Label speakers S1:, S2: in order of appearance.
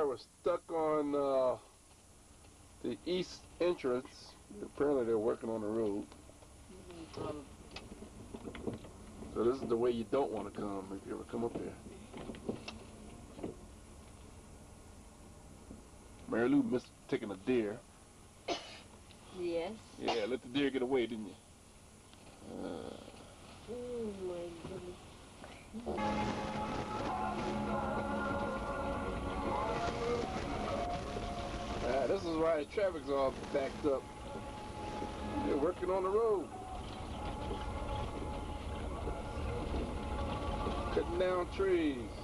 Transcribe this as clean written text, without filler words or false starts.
S1: car was stuck on the east entrance. Apparently they're working on the road. So this is the way you don't want to come if you ever come up here. Marilou missed taking a deer.
S2: Yes.
S1: Yeah, let the deer get away, didn't you?
S2: Oh my goodness.
S1: This is why the traffic's all backed up. They're working on the road. Cutting down trees.